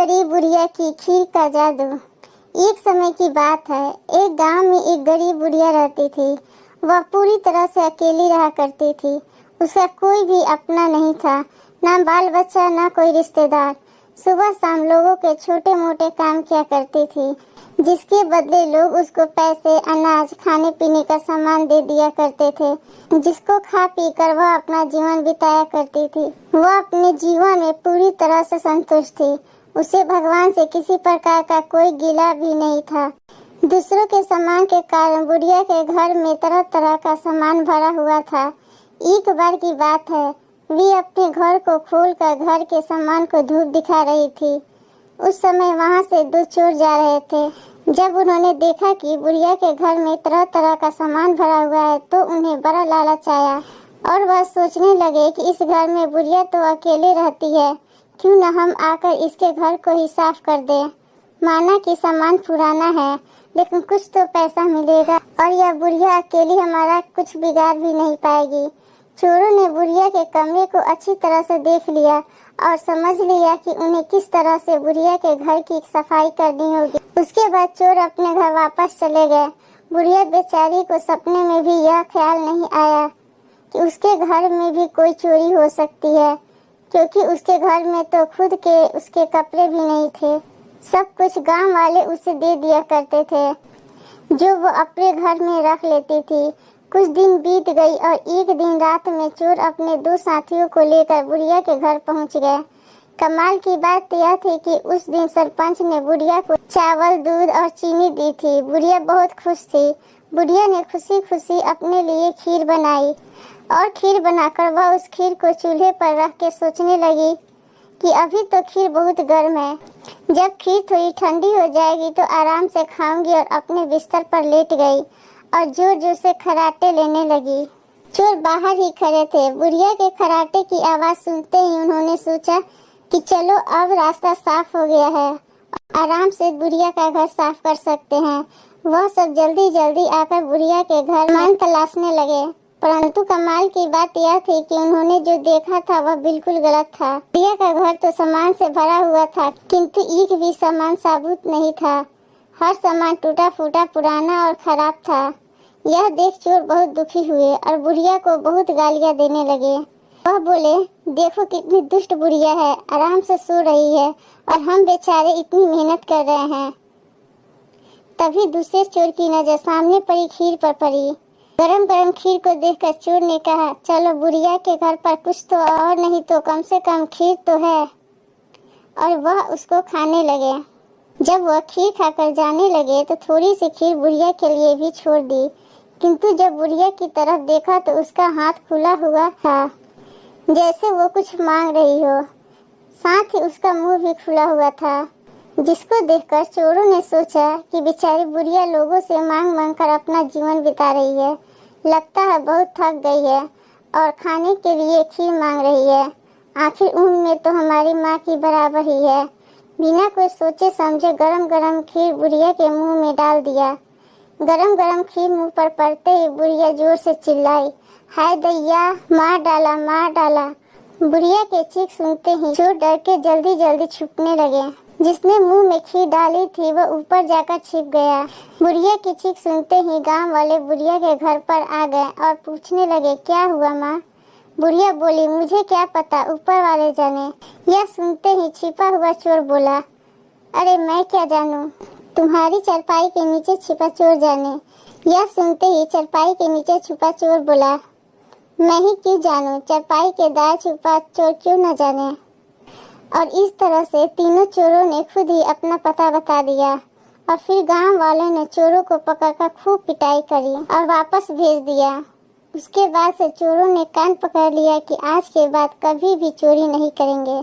गरीब बुढ़िया की खीर का जादू। एक समय की बात है, एक गांव में एक गरीब बुढ़िया रहती थी। वह पूरी तरह से अकेली रहा करती थी। उसका कोई भी अपना नहीं था, ना बाल बच्चा, ना कोई रिश्तेदार। सुबह शाम लोगों के छोटे मोटे काम किया करती थी, जिसके बदले लोग उसको पैसे, अनाज, खाने पीने का सामान दे दिया करते थे, जिसको खा पी कर वह अपना जीवन बिताया करती थी। वह अपने जीवन में पूरी तरह से संतुष्ट थी। उसे भगवान से किसी प्रकार का कोई गिला भी नहीं था। दूसरों के सामान के कारण बुढ़िया के घर में तरह तरह का सामान भरा हुआ था। एक बार की बात है, वे अपने घर को खोलकर घर के सामान को धूप दिखा रही थी। उस समय वहां से दो चोर जा रहे थे। जब उन्होंने देखा कि बुढ़िया के घर में तरह तरह का सामान भरा हुआ है, तो उन्हें बड़ा लालच आया और वह सोचने लगे कि इस घर में बुढ़िया तो अकेले रहती है, क्यों न हम आकर इसके घर को ही साफ कर दें। माना कि सामान पुराना है, लेकिन कुछ तो पैसा मिलेगा और यह बुढ़िया अकेली हमारा कुछ बिगाड़ भी नहीं पाएगी। चोरों ने बुढ़िया के कमरे को अच्छी तरह से देख लिया और समझ लिया कि उन्हें किस तरह से बुढ़िया के घर की सफाई करनी होगी। उसके बाद चोर अपने घर वापस चले गए। बुढ़िया बेचारी को सपने में भी यह ख्याल नहीं आया कि उसके घर में भी कोई चोरी हो सकती है, क्योंकि उसके घर में तो खुद के उसके कपड़े भी नहीं थे। सब कुछ गांव वाले उसे दे दिया करते थे, जो वो अपने घर में रख लेती थी। कुछ दिन बीत गई और एक दिन रात में चोर अपने दो साथियों को लेकर बुढ़िया के घर पहुंच गए। कमाल की बात यह थी कि उस दिन सरपंच ने बुढ़िया को चावल, दूध और चीनी दी थी। बुढ़िया बहुत खुश थी। बुढ़िया ने खुशी खुशी अपने लिए खीर बनाई और खीर बनाकर वह उस खीर को चूल्हे पर रख के सोचने लगी कि अभी तो खीर बहुत गर्म है, जब खीर थोड़ी ठंडी हो जाएगी तो आराम से खाऊंगी। और अपने बिस्तर पर लेट गई और जोर जोर से खर्राटे लेने लगी। चोर बाहर ही खड़े थे। बुढ़िया के खर्राटे की आवाज सुनते ही उन्होंने सोचा कि चलो अब रास्ता साफ हो गया है, आराम से बुढ़िया का घर साफ कर सकते हैं। वह सब जल्दी जल्दी आकर बुढ़िया के घर मन तलाशने लगे, परंतु कमाल की बात यह थी कि उन्होंने जो देखा था वह बिल्कुल गलत था। बुढ़िया का घर तो सामान से भरा हुआ था, किंतु एक भी सामान साबुत नहीं था। हर सामान टूटा फूटा, पुराना और खराब था। यह देख चोर बहुत दुखी हुए और बुढ़िया को बहुत गालियां देने लगे। वह बोले, देखो कितनी दुष्ट बुढ़िया है, आराम से सो रही है और हम बेचारे इतनी मेहनत कर रहे हैं। तभी दूसरे चोर की नजर सामने पड़ी खीर पर पड़ी। गरम गरम खीर को देखकर चोर ने कहा, चलो बुढ़िया के घर पर कुछ तो और नहीं तो कम से कम खीर तो है, और वह उसको खाने लगे। जब वह खीर खाकर जाने लगे तो थोड़ी सी खीर बुढ़िया के लिए भी छोड़ दी, किंतु जब बुढ़िया की तरफ देखा तो उसका हाथ खुला हुआ था, जैसे वो कुछ मांग रही हो। साथ ही उसका मुंह भी खुला हुआ था, जिसको देखकर चोरों ने सोचा कि बेचारी बुढ़िया लोगों से मांग मांग कर अपना जीवन बिता रही है, लगता है बहुत थक गई है और खाने के लिए खीर मांग रही है। आखिर उम्र में तो हमारी माँ की बराबर ही है। बिना कोई सोचे समझे गरम गरम खीर बुढ़िया के मुंह में डाल दिया। गरम गरम खीर मुंह पर पड़ते ही बुढ़िया जोर से चिल्लाई, हाय दैया, मार डाला मार डाला। बुढ़िया के चीख सुनते ही चोर डर के जल्दी जल्दी छुपने लगे। जिसने मुंह में खीर डाली थी वह ऊपर जाकर छिप गया। बुढ़िया की चीख सुनते ही गांव वाले बुढ़िया के घर पर आ गए और पूछने लगे, क्या हुआ माँ? बुढ़िया बोली, मुझे क्या पता, ऊपर वाले जाने। यह सुनते ही छिपा हुआ चोर बोला, अरे मैं क्या जानूं, तुम्हारी चारपाई के नीचे छिपा चोर जाने। यह सुनते ही चारपाई के नीचे छुपा चोर बोला, मैं ही क्यों जानूं, चारपाई के दाएं छुपा चोर क्यों न जाने। और इस तरह से तीनों चोरों ने खुद ही अपना पता बता दिया और फिर गांव वालों ने चोरों को पकड़कर खूब पिटाई करी और वापस भेज दिया। उसके बाद से चोरों ने कान पकड़ लिया कि आज के बाद कभी भी चोरी नहीं करेंगे।